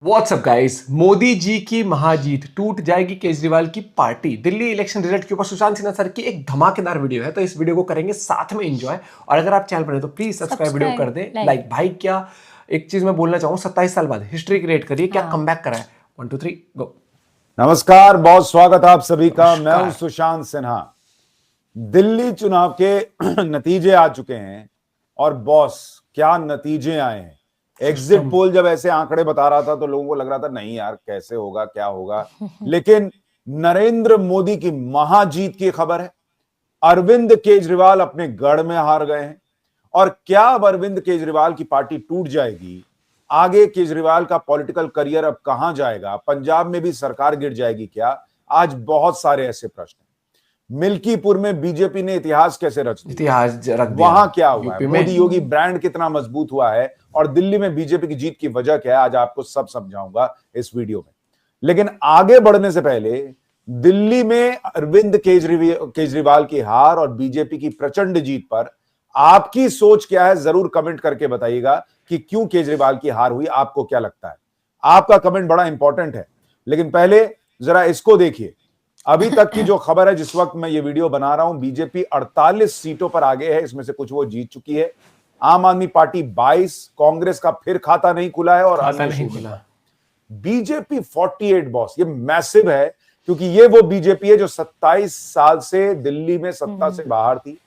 WhatsApp guys, Modi ji की महाजीत, टूट जाएगी केजरीवाल की पार्टी। दिल्ली इलेक्शन रिजल्ट के ऊपर सुशांत सिन्हा सर की एक धमाकेदार वीडियो है, तो इस वीडियो को करेंगे साथ में एंजॉय। और अगर आप चैनल पर हैं तो प्लीज सब्सक्राइब वीडियो कर दें लाइक। भाई क्या एक चीज मैं बोलना चाहूंगा, 27 साल बाद हिस्ट्री क्रिएट करिए, क्या कमबैक करा है। 1 2 3 गो। नमस्कार, बहुत स्वागत आप सभी का। मैं हूं सुशांत सिन्हा। दिल्ली चुनाव के नतीजे आ चुके हैं और बॉस क्या नतीजे आए हैं। एग्जिट पोल जब ऐसे आंकड़े बता रहा था तो लोगों को लग रहा था नहीं यार कैसे होगा क्या होगा, लेकिन नरेंद्र मोदी की महाजीत की खबर है। अरविंद केजरीवाल अपने गढ़ में हार गए हैं और क्या अब अरविंद केजरीवाल की पार्टी टूट जाएगी? आगे केजरीवाल का पॉलिटिकल करियर अब कहां जाएगा? पंजाब में भी सरकार गिर जाएगी क्या? आज बहुत सारे ऐसे प्रश्न हैं। मिल्कीपुर में बीजेपी ने इतिहास कैसे रच दिया? इतिहास रख दिया। वहां क्या हुआ है? यूपी में मोदी योगी ब्रांड कितना मजबूत हुआ है और दिल्ली में बीजेपी की जीत की वजह क्या है? आज आपको सब समझाऊंगा इस वीडियो में। लेकिन आगे बढ़ने से पहले दिल्ली में अरविंद केजरीवाल की हार और बीजेपी की प्रचंड जीत पर आपकी सोच क्या है? जरूर कमेंट करके बताइएगा कि क्यों केजरीवाल की हार हुई। आपको क्या लगता है? आपका कमेंट बड़ा इंपॉर्टेंट है। लेकिन पहले जरा इसको देखिए। अभी तक की जो खबर है, जिस वक्त मैं ये वीडियो बना रहा हूं, बीजेपी 48 सीटों पर आगे है, इसमें से कुछ वो जीत चुकी है। आम आदमी पार्टी 22, कांग्रेस का फिर खाता नहीं खुला है और खाता नहीं खुला। बीजेपी 48 बॉस, ये मैसिव है क्योंकि ये वो बीजेपी है जो 27 साल से दिल्ली में सत्ता से बाहर थी।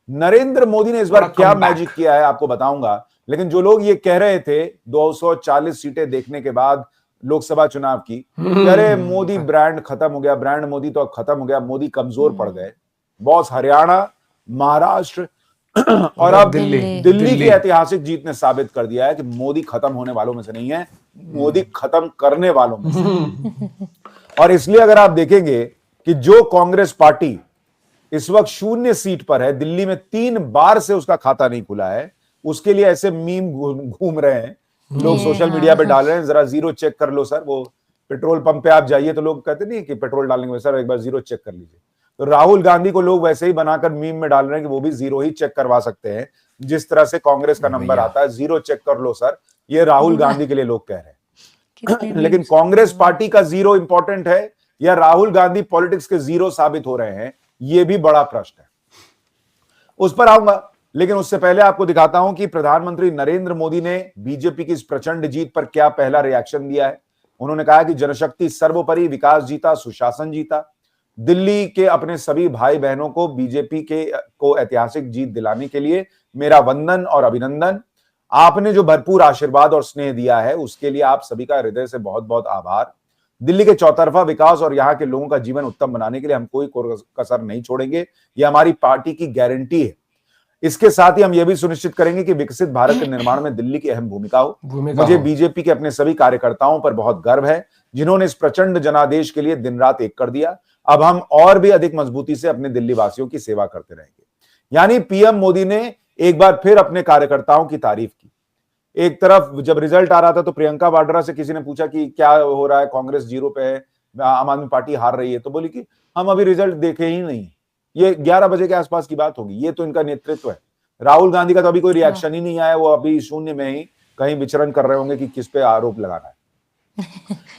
नरेंद्र मोदी ने इस बार क्या मैजिक किया है आपको बताऊंगा। लेकिन जो लोग ये कह रहे थे 240 सीटें देखने के बाद लोकसभा चुनाव की, अरे मोदी ब्रांड खत्म हो गया, ब्रांड मोदी तो अब खत्म हो गया, मोदी कमजोर पड़ गए। बॉस, हरियाणा, महाराष्ट्र और अब दिल्ली की ऐतिहासिक जीत ने साबित कर दिया है कि मोदी खत्म होने वालों में से नहीं है, मोदी खत्म करने वालों में से। और इसलिए अगर आप देखेंगे कि जो कांग्रेस पार्टी इस वक्त 0 सीट पर है, दिल्ली में 3 बार से उसका खाता नहीं खुला है, उसके लिए ऐसे मीम घूम रहे हैं लोग, सोशल मीडिया पे डाल रहे हैं, जरा जीरो चेक कर लो सर। वो पेट्रोल पंप पे आप जाइए तो लोग कहते नहीं कि पेट्रोल डालने के बाद सर एक बार जीरो चेक कर लीजिए। तो राहुल गांधी को लोग वैसे ही बनाकर मीम में डाल रहे हैं कि वो भी जीरो ही चेक करवा सकते हैं। जिस तरह से कांग्रेस का नंबर आता है, जीरो चेक कर लो सर, ये राहुल गांधी के लिए लोग कह रहे हैं। लेकिन कांग्रेस पार्टी का जीरो इंपॉर्टेंट है या राहुल गांधी पॉलिटिक्स के जीरो साबित हो रहे हैं, ये भी बड़ा प्रश्न है, उस पर आऊंगा। लेकिन उससे पहले आपको दिखाता हूं कि प्रधानमंत्री नरेंद्र मोदी ने बीजेपी की इस प्रचंड जीत पर क्या पहला रिएक्शन दिया है। उन्होंने कहा कि जनशक्ति सर्वोपरि, विकास जीता, सुशासन जीता। दिल्ली के अपने सभी भाई बहनों को बीजेपी को ऐतिहासिक जीत दिलाने के लिए मेरा वंदन और अभिनंदन। आपने जो भरपूर आशीर्वाद और स्नेह दिया है उसके लिए आप सभी का हृदय से बहुत बहुत आभार। दिल्ली के चौतरफा विकास और यहाँ के लोगों का जीवन उत्तम बनाने के लिए हम कोई कसर नहीं छोड़ेंगे, यह हमारी पार्टी की गारंटी है। इसके साथ ही हम यह भी सुनिश्चित करेंगे कि विकसित भारत के निर्माण में दिल्ली की अहम भूमिका हो। मुझे बीजेपी के अपने सभी कार्यकर्ताओं पर बहुत गर्व है जिन्होंने इस प्रचंड जनादेश के लिए दिन रात एक कर दिया। अब हम और भी अधिक मजबूती से अपने दिल्ली वासियों की सेवा करते रहेंगे। यानी पीएम मोदी ने एक बार फिर अपने कार्यकर्ताओं की तारीफ की। एक तरफ जब रिजल्ट आ रहा था तो प्रियंका वाड्रा से किसी ने पूछा कि क्या हो रहा है, कांग्रेस जीरो पे है, आम आदमी पार्टी हार रही है, तो बोली कि हम अभी रिजल्ट देखे ही नहीं, ये 11 बजे के आसपास की बात होगी, ये तो इनका नेतृत्व है। राहुल गांधी का तो अभी कोई रिएक्शन ही नहीं आया, वो अभी शून्य में ही कहीं विचरण कर रहे होंगे कि किस पे आरोप लगाना है।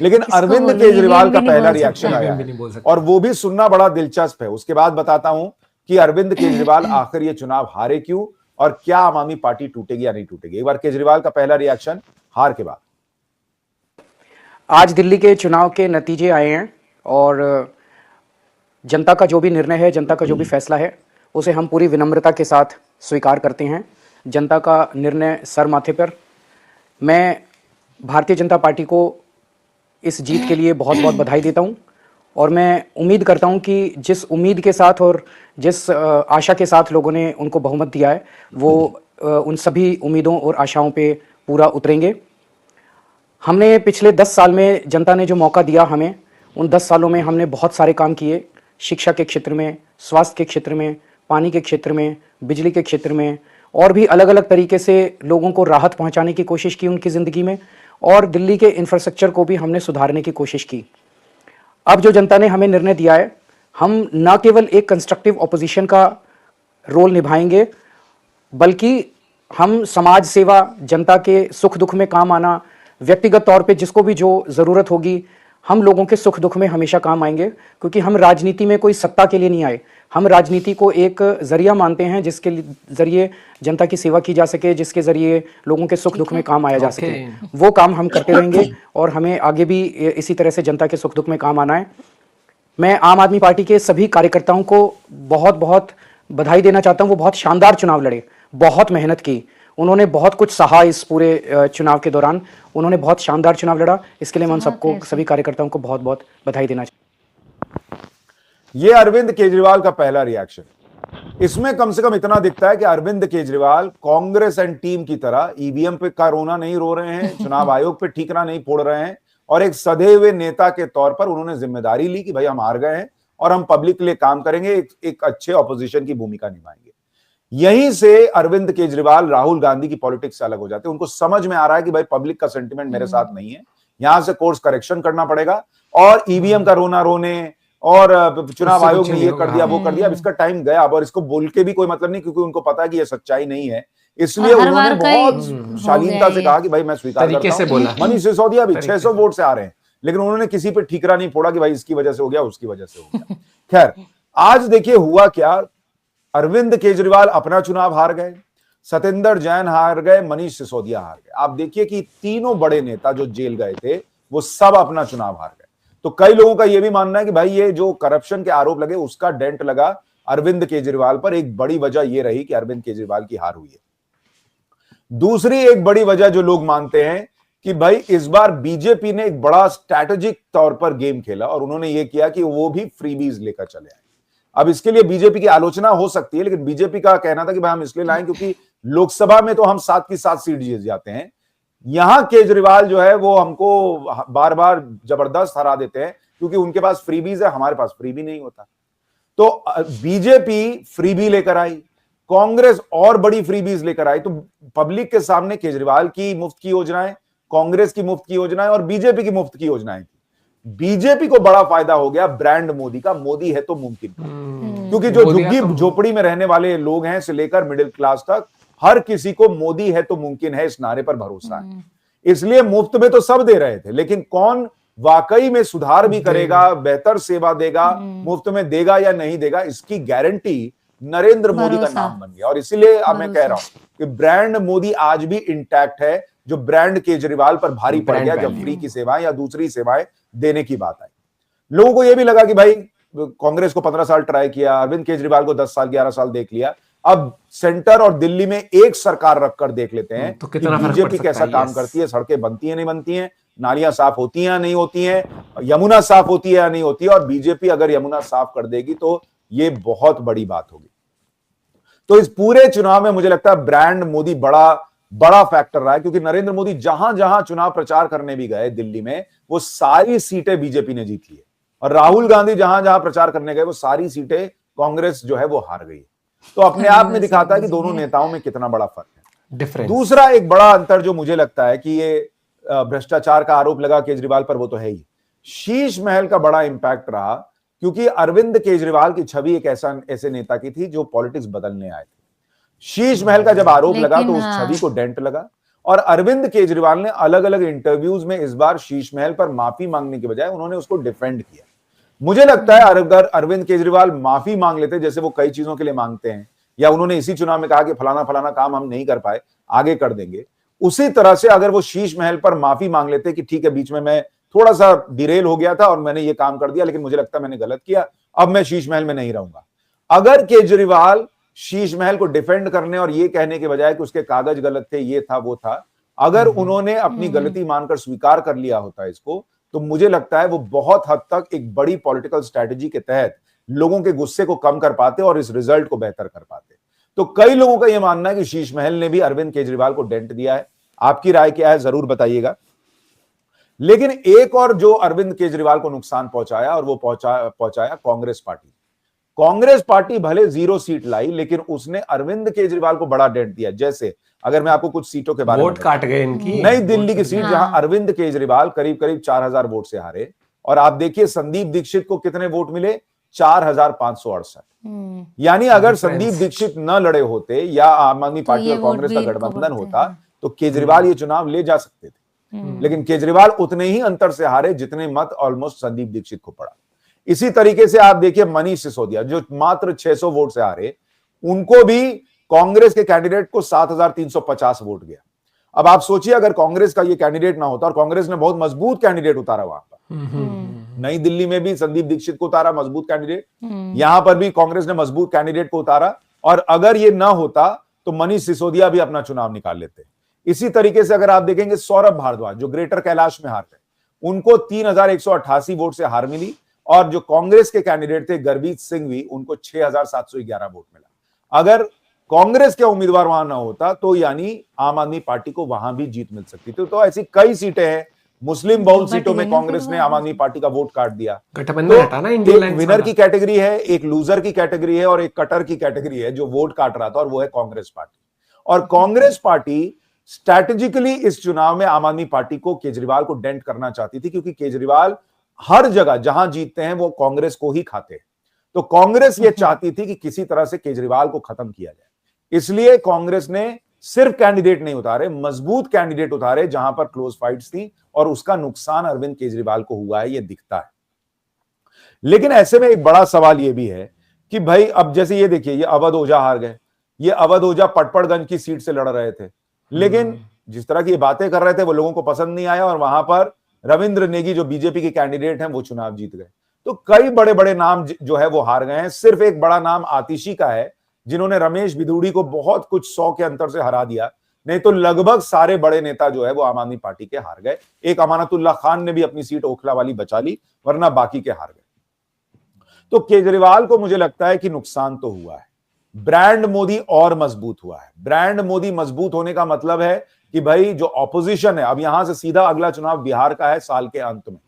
लेकिन अरविंद केजरीवाल का पहला रिएक्शन आया और वो भी सुनना बड़ा दिलचस्प है। उसके बाद बताता हूं कि अरविंद केजरीवाल आखिर ये चुनाव हारे क्यों और क्या आम आदमी पार्टी टूटेगी या नहीं टूटेगी। एक बार केजरीवाल का पहला रिएक्शन हार के बाद। आज दिल्ली के चुनाव के नतीजे आए हैं और जनता का जो भी निर्णय है, जनता का जो भी फैसला है, उसे हम पूरी विनम्रता के साथ स्वीकार करते हैं। जनता का निर्णय सर माथे पर। मैं भारतीय जनता पार्टी को इस जीत के लिए बहुत बहुत बधाई देता हूं और मैं उम्मीद करता हूं कि जिस उम्मीद के साथ और जिस आशा के साथ लोगों ने उनको बहुमत दिया है, वो उन सभी उम्मीदों और आशाओं पे पूरा उतरेंगे। हमने पिछले 10 साल में जनता ने जो मौका दिया हमें, उन 10 सालों में हमने बहुत सारे काम किए। शिक्षा के क्षेत्र में, स्वास्थ्य के क्षेत्र में, पानी के क्षेत्र में, बिजली के क्षेत्र में और भी अलग अलग तरीके से लोगों को राहत पहुंचाने की कोशिश की उनकी ज़िंदगी में, और दिल्ली के इंफ्रास्ट्रक्चर को भी हमने सुधारने की कोशिश की। अब जो जनता ने हमें निर्णय दिया है, हम न केवल एक कंस्ट्रक्टिव ऑपोजिशन का रोल निभाएंगे, बल्कि हम समाज सेवा, जनता के सुख दुख में काम आना, व्यक्तिगत तौर पे जिसको भी जो ज़रूरत होगी, हम लोगों के सुख दुख में हमेशा काम आएंगे, क्योंकि हम राजनीति में कोई सत्ता के लिए नहीं आए। हम राजनीति को एक जरिया मानते हैं जिसके जरिए जनता की सेवा की जा सके, जिसके जरिए लोगों के सुख दुख में काम आया जा सके। वो काम हम करते रहेंगे और हमें आगे भी इसी तरह से जनता के सुख दुख में काम आना है। मैं आम आदमी पार्टी के सभी कार्यकर्ताओं को बहुत बहुत बधाई देना चाहता हूं। वो बहुत शानदार चुनाव लड़े, बहुत मेहनत की, उन्होंने बहुत कुछ सहा इस पूरे चुनाव के दौरान। उन्होंने बहुत शानदार चुनाव लड़ा, इसके लिए मैं उन सबको, सभी कार्यकर्ताओं को बहुत बहुत बधाई देना चाहता हूं। ये अरविंद केजरीवाल का पहला रिएक्शन। इसमें कम से कम इतना दिखता है कि अरविंद केजरीवाल कांग्रेस एंड टीम की तरह ईवीएम पे का रोना नहीं रो रहे हैं, चुनाव आयोग पे ठीकरा नहीं फोड़ रहे हैं, और एक सधे हुए नेता के तौर पर उन्होंने जिम्मेदारी ली कि भाई हम हार गए हैं और हम पब्लिक के लिए काम करेंगे, एक अच्छे ऑपोजिशन की भूमिका निभाएंगे। यहीं से अरविंद केजरीवाल राहुल गांधी की पॉलिटिक्स से अलग हो जाते हैं। उनको समझ में आ रहा है कि भाई पब्लिक का सेंटिमेंट मेरे साथ नहीं है, यहां से कोर्स करेक्शन करना पड़ेगा, और ईवीएम का रोना रोने और चुनाव आयोग ने ये कर दिया वो कर दिया, अब इसका टाइम गया। अब और इसको बोल के भी कोई मतलब नहीं, क्योंकि उनको पता है कि ये सच्चाई नहीं है। इसलिए उन्होंने बहुत शालीनता से कहा कि भाई मैं स्वीकार करता हूं। मनीष सिसोदिया भी 600 वोट से आ रहे हैं, लेकिन उन्होंने किसी पे ठीकरा नहीं फोड़ा कि भाई इसकी वजह से हो गया, उसकी वजह से हो गया। खैर, आज देखिए हुआ क्या। अरविंद केजरीवाल अपना चुनाव हार गए, सत्येंद्र जैन हार गए, मनीष सिसोदिया हार गए। आप देखिए कि तीनों बड़े नेता जो जेल गए थे वो सब अपना चुनाव हार गए। तो कई लोगों का यह भी मानना है कि भाई ये जो करप्शन के आरोप लगे उसका डेंट लगा अरविंद केजरीवाल पर। एक बड़ी वजह यह रही कि अरविंद केजरीवाल की हार हुई है। दूसरी एक बड़ी वजह जो लोग मानते हैं कि भाई इस बार बीजेपी ने एक बड़ा स्ट्रैटेजिक तौर पर गेम खेला और उन्होंने ये किया कि वो भी फ्रीबीज लेकर चले आए। अब इसके लिए बीजेपी की आलोचना हो सकती है, लेकिन बीजेपी का कहना था कि भाई हम इसलिए लाएं क्योंकि लोकसभा में तो हम 7 की 7 सीट जीत जाते हैं, यहां केजरीवाल जो है वो हमको बार बार जबरदस्त हरा देते हैं क्योंकि उनके पास फ्रीबीज है, हमारे पास फ्रीबी नहीं होता। तो बीजेपी फ्रीबी लेकर आई, कांग्रेस और बड़ी फ्रीबीज लेकर आई। तो पब्लिक के सामने केजरीवाल की मुफ्त की योजनाएं, कांग्रेस की मुफ्त की योजनाएं और बीजेपी की मुफ्त की योजनाएं थी। बीजेपी को बड़ा फायदा हो गया ब्रांड मोदी का, मोदी है तो मुमकिन, क्योंकि जो झुग्गी झोपड़ी में रहने वाले लोग हैं से लेकर मिडिल क्लास तक हर किसी को मोदी है तो मुमकिन है इस नारे पर भरोसा है। इसलिए मुफ्त में तो सब दे रहे थे, लेकिन कौन वाकई में सुधार भी करेगा, बेहतर सेवा देगा, मुफ्त में देगा या नहीं देगा, इसकी गारंटी नरेंद्र मोदी का नाम बन गया। और इसीलिए अब मैं कह रहा हूं कि ब्रांड मोदी आज भी इंटैक्ट है, जो ब्रांड केजरीवाल पर भारी पड़ गया जब फ्री की सेवाएं या दूसरी सेवाएं देने की बात आई। लोगों को यह भी लगा कि भाई कांग्रेस को 15 साल ट्राई किया, अरविंद केजरीवाल को 10 साल 11 साल देख लिया, अब सेंटर और दिल्ली में एक सरकार रखकर देख लेते हैं तो कितना बीजेपी कैसा काम करती है, सड़कें बनती है नहीं बनती हैं, नालियां साफ होती हैं या नहीं होती हैं, यमुना साफ होती है या नहीं होती है। और बीजेपी अगर यमुना साफ कर देगी तो ये बहुत बड़ी बात होगी। तो इस पूरे चुनाव में मुझे लगता है ब्रांड मोदी बड़ा फैक्टर रहा है, क्योंकि नरेंद्र मोदी जहां जहां चुनाव प्रचार करने भी गए दिल्ली में, वो सारी सीटें बीजेपी ने जीत ली है, और राहुल गांधी जहां जहां प्रचार करने गए वो सारी सीटें कांग्रेस जो है वो हार गई है। तो अपने आप में दिखाता है कि दोनों नेताओं में कितना बड़ा फर्क है, डिफरेंस। दूसरा एक बड़ा अंतर जो मुझे लगता है कि ये भ्रष्टाचार का आरोप लगा केजरीवाल पर, वो तो है ही। शीश महल का बड़ा इंपैक्ट रहा, क्योंकि अरविंद केजरीवाल की छवि एक ऐसे नेता की थी जो पॉलिटिक्स बदलने आए थे। शीश महल का जब आरोप लगा तो उस छवि को डेंट लगा, और अरविंद केजरीवाल ने अलग अलग इंटरव्यूज में इस बार शीश महल पर माफी मांगने के बजाय उन्होंने उसको डिफेंड किया। मुझे लगता है अगर अरविंद केजरीवाल माफी मांग लेते, जैसे वो कई चीजों के लिए मांगते हैं, या उन्होंने इसी चुनाव में कहा कि फलाना फलाना काम हम नहीं कर पाए, आगे कर देंगे, उसी तरह से अगर वो शीश महल पर माफी मांग लेते कि ठीक है बीच में मैं थोड़ा सा डिरेल हो गया था और मैंने ये काम कर दिया, लेकिन मुझे लगता है मैंने गलत किया, अब मैं शीश महल में नहीं रहूंगा। अगर केजरीवाल शीश महल को डिफेंड करने और ये कहने के बजाय कि उसके कागज गलत थे, ये था वो था, अगर उन्होंने अपनी गलती मानकर स्वीकार कर लिया होता इसको, तो मुझे लगता है वो बहुत हद तक एक बड़ी पॉलिटिकल स्ट्रेटजी के तहत लोगों के गुस्से को कम कर पाते और इस रिजल्ट को बेहतर कर पाते। तो कई लोगों का यह मानना है कि शीश महल ने भी अरविंद केजरीवाल को डेंट दिया है। आपकी राय क्या है जरूर बताइएगा। लेकिन एक और जो अरविंद केजरीवाल को नुकसान पहुंचाया, और वो पहुंचाया कांग्रेस पार्टी। कांग्रेस पार्टी भले 0 सीट लाई, लेकिन उसने अरविंद केजरीवाल को बड़ा डेंट दिया। जैसे अगर मैं आपको कुछ सीटों के बारे में, वोट काट गए इनकी। नई दिल्ली की सीट जहां अरविंद केजरीवाल करीब करीब 4000 वोट से हारे, और आप देखिए संदीप दीक्षित को कितने वोट मिले, 4568। यानी अगर संदीप दीक्षित न लड़े होते या आम आदमी पार्टी और कांग्रेस का गठबंधन होता तो केजरीवाल ये चुनाव ले जा सकते थे। लेकिन केजरीवाल उतने ही अंतर से हारे जितने मत ऑलमोस्ट संदीप दीक्षित को पड़ा। इसी तरीके से आप देखिए मनीष सिसोदिया जो मात्र 600 वोट से हारे, उनको भी कांग्रेस के कैंडिडेट को 7,350 वोट गया। अब आप सोचिए अगर कांग्रेस का ये कैंडिडेट ना होता, और कांग्रेस ने बहुत मजबूत कैंडिडेट उतारा वहां पर, नई दिल्ली में भी संदीप दीक्षित को उतारा मजबूत कैंडिडेट, यहां पर भी कांग्रेस ने मजबूत कैंडिडेट को उतारा, और अगर ये ना होता तो मनीष सिसोदिया भी अपना चुनाव निकाल लेते। इसी तरीके से अगर आप देखेंगे सौरभ भारद्वाज जो ग्रेटर कैलाश में हार गए, उनको 3,188 वोट से हार मिली, और जो कांग्रेस के कैंडिडेट थे गुरमीत सिंह भी, उनको 6,711 वोट मिला। अगर कांग्रेस के उम्मीदवार वहां ना होता तो यानी आम आदमी पार्टी को वहां भी जीत मिल सकती थी। तो ऐसी कई सीटें हैं, मुस्लिम बहुल सीटों में कांग्रेस ने आम आदमी पार्टी का वोट काट दिया। गठबंधन हटा ना, इंडियन एक विनर की कैटेगरी है, एक लूजर की कैटेगरी है, और एक कटर की कैटेगरी है जो वोट काट रहा था, और वो है कांग्रेस पार्टी। और कांग्रेस पार्टी स्ट्रैटेजिकली इस चुनाव में आम आदमी पार्टी को, केजरीवाल को डेंट करना चाहती थी, क्योंकि केजरीवाल हर जगह जहां जीतते हैं वो कांग्रेस को ही खाते हैं। तो कांग्रेस ये चाहती थी कि किसी तरह से केजरीवाल को खत्म किया जाए, इसलिए कांग्रेस ने सिर्फ कैंडिडेट नहीं उतारे, मजबूत कैंडिडेट उतारे जहां पर क्लोज फाइट्स थी, और उसका नुकसान अरविंद केजरीवाल को हुआ है, ये दिखता है। लेकिन ऐसे में एक बड़ा सवाल ये भी है कि भाई अब जैसे ये देखिए, ये अवध ओझा हार गए, ये अवध ओझा पटपड़गंज की सीट से लड़ रहे थे, लेकिन जिस तरह की बातें कर रहे थे वो लोगों को पसंद नहीं आया, और वहां पर रविंद्र नेगी जो बीजेपी के कैंडिडेट हैं वो चुनाव जीत गए। तो कई बड़े बड़े नाम जो है वो हार गए हैं। सिर्फ एक बड़ा नाम आतिशी का है, जिन्होंने रमेश बिधूड़ी को बहुत कुछ 100 के अंतर से हरा दिया, नहीं तो लगभग सारे बड़े नेता जो है वो आम आदमी पार्टी के हार गए। एक अमानतुल्लाह खान ने भी अपनी सीट ओखला वाली बचा ली, वरना बाकी के हार गए। तो केजरीवाल को मुझे लगता है कि नुकसान तो हुआ है, ब्रांड मोदी और मजबूत हुआ है। ब्रांड मोदी मजबूत होने का मतलब है कि भाई जो ऑपोजिशन है, अब यहां से सीधा अगला चुनाव बिहार का है साल के अंत में,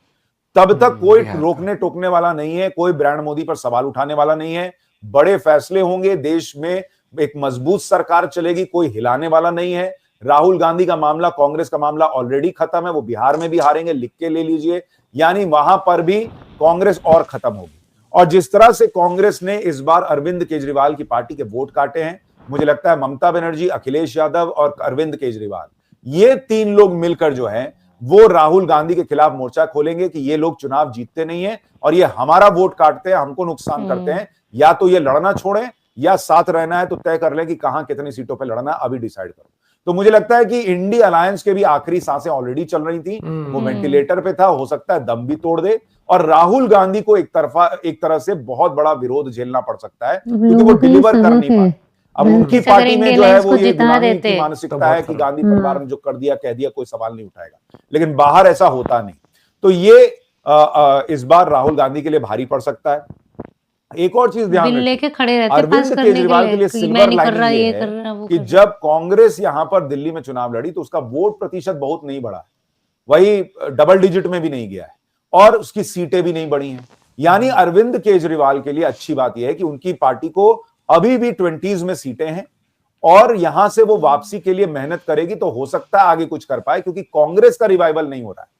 तब तक कोई रोकने टोकने वाला नहीं है, कोई ब्रांड मोदी पर सवाल उठाने वाला नहीं है। बड़े फैसले होंगे, देश में एक मजबूत सरकार चलेगी, कोई हिलाने वाला नहीं है। राहुल गांधी का मामला, कांग्रेस का मामला ऑलरेडी खत्म है, वो बिहार में भी हारेंगे, लिख के ले लीजिए, यानी वहां पर भी कांग्रेस और खत्म होगी। और जिस तरह से कांग्रेस ने इस बार अरविंद केजरीवाल की पार्टी के वोट काटे हैं, मुझे लगता है ममता बनर्जी, अखिलेश यादव और अरविंद केजरीवाल, ये तीन लोग मिलकर जो है वो राहुल गांधी के खिलाफ मोर्चा खोलेंगे कि ये लोग चुनाव जीतते नहीं है और ये हमारा वोट काटते हैं, हमको नुकसान करते हैं। या तो ये लड़ना छोड़ें, या साथ रहना है तो तय कर लें कि कहां कितनी सीटों पे लड़ना, अभी डिसाइड करो। तो मुझे लगता है कि इंडी अलायंस के भी आखिरी सांसें ऑलरेडी चल रही थी, वो वेंटिलेटर पे था, हो सकता है दम भी तोड़ दे, और राहुल गांधी को एक तरह से बहुत बड़ा विरोध झेलना पड़ सकता है, क्योंकि वो डिलीवर कर नहीं पाए। अब उनकी पार्टी में जो है वो ये गुलामी की मानसिकता है कि गांधी परिवार ने जो कर दिया कह दिया, कोई सवाल नहीं उठाएगा, लेकिन बाहर ऐसा होता नहीं। तो ये इस बार राहुल गांधी के लिए भारी पड़ सकता है। एक और चीज ध्यान लेके खड़े रहते अरविंद केजरीवाल के लिए सिल्वर लाइनिंग ये है कि जब कांग्रेस यहां पर दिल्ली में चुनाव लड़ी तो उसका वोट प्रतिशत बहुत नहीं बढ़ा है, वही डबल डिजिट में भी नहीं गया है, और उसकी सीटें भी नहीं बढ़ी हैं। यानी अरविंद केजरीवाल के लिए अच्छी बात यह है कि उनकी पार्टी को अभी भी 20s में सीटें हैं, और यहां से वो वापसी के लिए मेहनत करेगी तो हो सकता है आगे कुछ कर पाए, क्योंकि कांग्रेस का रिवाइवल नहीं हो रहा है।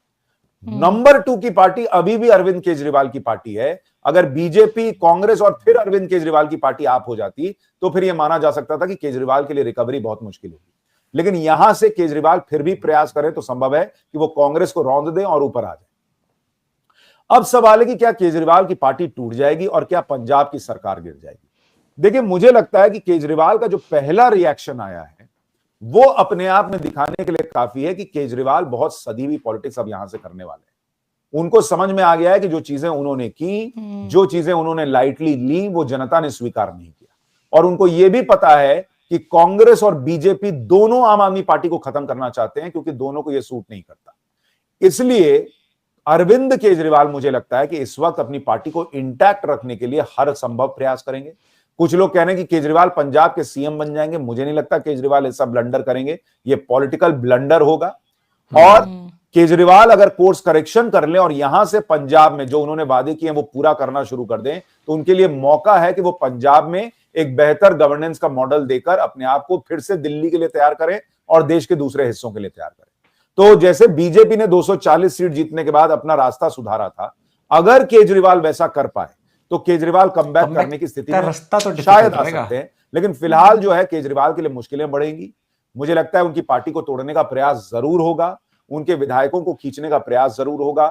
नंबर 2 की पार्टी अभी भी अरविंद केजरीवाल की पार्टी है। अगर बीजेपी, कांग्रेस और फिर अरविंद केजरीवाल की पार्टी आप हो जाती तो फिर यह माना जा सकता था कि केजरीवाल के लिए रिकवरी बहुत मुश्किल होगी। लेकिन यहां से केजरीवाल फिर भी प्रयास करें तो संभव है कि वो कांग्रेस को रौंद दें और ऊपर आ जाए। अब सवाल है कि क्या केजरीवाल की पार्टी टूट जाएगी और क्या पंजाब की सरकार गिर जाएगी। देखिए, मुझे लगता है कि केजरीवाल का जो पहला रिएक्शन आया है वो अपने आप में दिखाने के लिए काफी है कि केजरीवाल बहुत सदी हुई पॉलिटिक्स अब यहां से करने वाले हैं। उनको समझ में आ गया है कि जो चीजें उन्होंने की, जो चीजें उन्होंने लाइटली ली, वो जनता ने स्वीकार नहीं किया, और उनको यह भी पता है कि कांग्रेस और बीजेपी दोनों आम आदमी पार्टी को खत्म करना चाहते हैं, क्योंकि दोनों को यह सूट नहीं करता। इसलिए अरविंद केजरीवाल मुझे लगता है कि इस वक्त अपनी पार्टी को इंटैक्ट रखने के लिए हर संभव प्रयास करेंगे। कुछ लोग कह रहे हैं कि केजरीवाल पंजाब के सीएम बन जाएंगे। मुझे नहीं लगता केजरीवाल ऐसा ब्लंडर करेंगे, ये पॉलिटिकल ब्लंडर होगा। और केजरीवाल अगर कोर्स करेक्शन कर ले और यहां से पंजाब में जो उन्होंने वादे किए हैं वो पूरा करना शुरू कर दें, तो उनके लिए मौका है कि वो पंजाब में एक बेहतर गवर्नेंस का मॉडल देकर अपने आप को फिर से दिल्ली के लिए तैयार करें और देश के दूसरे हिस्सों के लिए तैयार करें। तो जैसे बीजेपी ने 240 सीट जीतने के बाद अपना रास्ता सुधारा था, अगर केजरीवाल वैसा कर पाए तो केजरीवाल कमबैक करने की स्थिति में शायद आ सकते हैं। लेकिन फिलहाल जो है केजरीवाल के लिए मुश्किलें बढ़ेंगी। मुझे लगता है उनकी पार्टी को तोड़ने का प्रयास जरूर होगा। उनके विधायकों को खींचने का प्रयास जरूर होगा।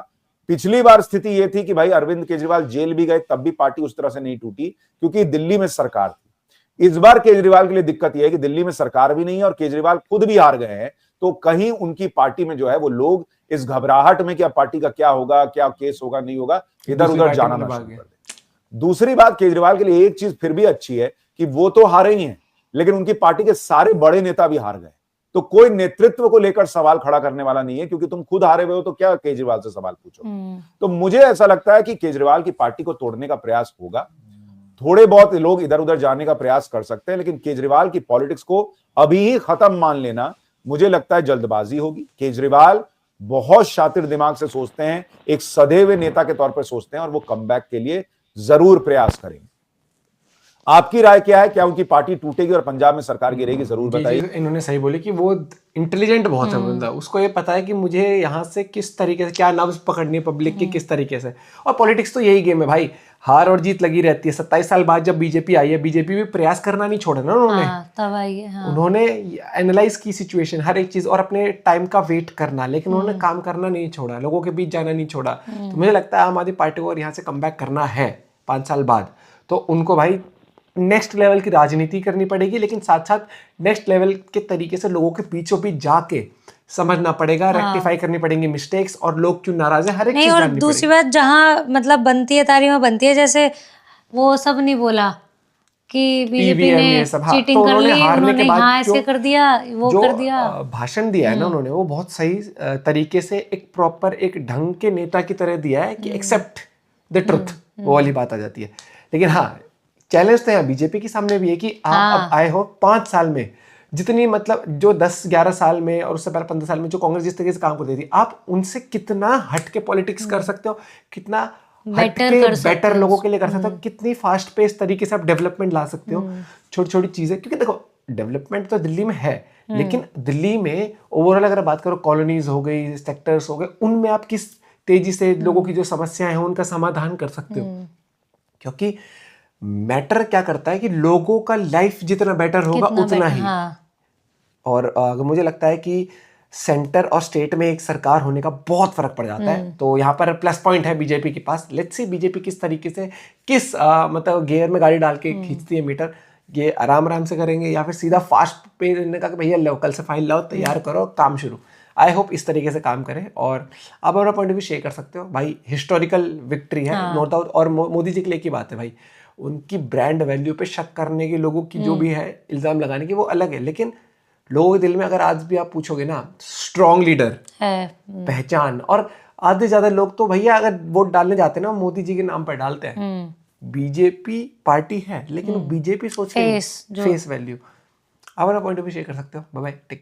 पिछली बार स्थिति यह थी कि भाई अरविंद केजरीवाल जेल भी गए, तब भी पार्टी उस तरह से नहीं टूटी क्योंकि दिल्ली में सरकार थी। इस बार केजरीवाल के लिए दिक्कत यह है कि दिल्ली में सरकार भी नहीं है और केजरीवाल खुद भी हार गए हैं, तो कहीं उनकी पार्टी में जो है वो लोग इस घबराहट में कि अब पार्टी का क्या होगा, क्या केस होगा, नहीं होगा, इधर उधर जाना ना शुरू कर दे। दूसरी बात, केजरीवाल के लिए एक चीज फिर भी अच्छी है कि वो तो हारे ही हैं, लेकिन उनकी पार्टी के सारे बड़े नेता भी हार गए, तो कोई नेतृत्व को लेकर सवाल खड़ा करने वाला नहीं है, क्योंकि तुम खुद हारे हुए हो तो क्या केजरीवाल से सवाल पूछो। तो मुझे ऐसा लगता है कि केजरीवाल की पार्टी को तोड़ने का प्रयास होगा। थोड़े बहुत लोग इधर उधर जाने का प्रयास कर सकते हैं, लेकिन केजरीवाल की पॉलिटिक्स को अभी ही खत्म मान लेना मुझे लगता है जल्दबाजी होगी। केजरीवाल बहुत शातिर दिमाग से सोचते हैं, एक सधे हुए नेता के तौर पर सोचते हैं और वो कमबैक के लिए जरूर प्रयास करेंगे। आपकी राय क्या है? क्या उनकी पार्टी टूटेगी और पंजाब में सरकार गिरेगी? जरूर बताइए। इन्होंने सही बोली कि वो इंटेलिजेंट बहुत है बंदा, उसको ये पता है कि मुझे यहाँ से किस तरीके से क्या नब्ज पकड़नी है पब्लिक की, किस तरीके से। और पॉलिटिक्स तो यही गेम है भाई, हार और जीत लगी रहती है। 27 साल बाद जब बीजेपी आई है, बीजेपी भी प्रयास करना नहीं छोड़ा ना उन्होंने। तब आई है, हाँ। उन्होंने एनालाइज की सिचुएशन, हर एक चीज, और अपने टाइम का वेट करना, लेकिन उन्होंने काम करना नहीं छोड़ा, लोगों के बीच जाना नहीं छोड़ा। तो मुझे लगता है आम आदमी पार्टी को यहाँ से कमबैक करना है 5 साल बाद, तो उनको भाई नेक्स्ट लेवल की राजनीति करनी पड़ेगी, लेकिन साथ साथ नेक्स्ट लेवल के तरीके से लोगों के बीचों बीच जाके समझना पड़ेगा, रेक्टिफाई करनी पड़ेंगी मिस्टेक्स, और लोग क्यों नाराज है, हर एक नहीं। चीज और जाननी दूसरी पड़ेगी। बात, जहाँ मतलब बनती है तारीफ बनती है, जैसे वो सब नहीं बोला कि बीजेपी EVM ने ये सब, हाँ, चीटिंग तो कर उन्होंने ली, हारने के उन्होंने बाद हाँ ऐसे जो- कर दिया, वो जो कर दिया। भाषण दिया है ना उन्होंने, वो बहुत सही तरीके से एक प्रॉपर एक ढंग के नेता की तरह दिया है कि एक्सेप्ट द ट्रुथ, वो वाली बात आ जाती है। लेकिन हाँ, चैलेंज तो है बीजेपी के सामने भी है कि आप अब आए हो 5 साल में, जितनी मतलब जो 10-11 साल में और उससे पहले 15 साल में जो कांग्रेस जिस तरीके से काम करती थी, आप उनसे कितना हट के पॉलिटिक्स कर सकते हो, कितना हट के बेटर लोगों के लिए कर सकते हो, कितनी फास्ट पेस तरीके से आप डेवलपमेंट ला सकते हो, छोटी छोटी चीजें। क्योंकि देखो, डेवलपमेंट तो दिल्ली में है, लेकिन दिल्ली में ओवरऑल अगर बात करो, कॉलोनीज हो गई, सेक्टर्स हो गए, उनमें आप किस तेजी से लोगों की जो समस्याएं हैं उनका समाधान कर सकते हो। क्योंकि मैटर क्या करता है कि लोगों का लाइफ जितना बेटर होगा उतना ही। और मुझे लगता है कि सेंटर और स्टेट में एक सरकार होने का बहुत फर्क पड़ जाता है, तो यहाँ पर प्लस पॉइंट है बीजेपी के पास। लेट्स सी बीजेपी किस तरीके से, किस मतलब गियर में गाड़ी डाल के खींचती है मीटर, ये आराम आराम से करेंगे या फिर सीधा फास्ट पे देने का कि भैया लो, कल से फाइल लाओ, तैयार करो, काम शुरू। आई होप इस तरीके से काम करें। और आप अपना पॉइंट ऑफ व्यू शेयर कर सकते हो भाई, हिस्टोरिकल विक्ट्री है नो डाउट। और मोदी जी के लिए की बात है भाई, उनकी ब्रांड वैल्यू पे शक करने की, लोगों की जो भी है इल्जाम लगाने की, वो अलग है, लेकिन लोगों के दिल में अगर आज भी आप पूछोगे ना, स्ट्रॉन्ग लीडर है, पहचान। और आधे से ज्यादा लोग तो भैया अगर वोट डालने जाते हैं ना, मोदी जी के नाम पर डालते हैं। बीजेपी पार्टी है, लेकिन बीजेपी सोच फेस वैल्यू। आप अपना पॉइंट ऑफ व्यू शेयर कर सकते हो। Bye bye, take care.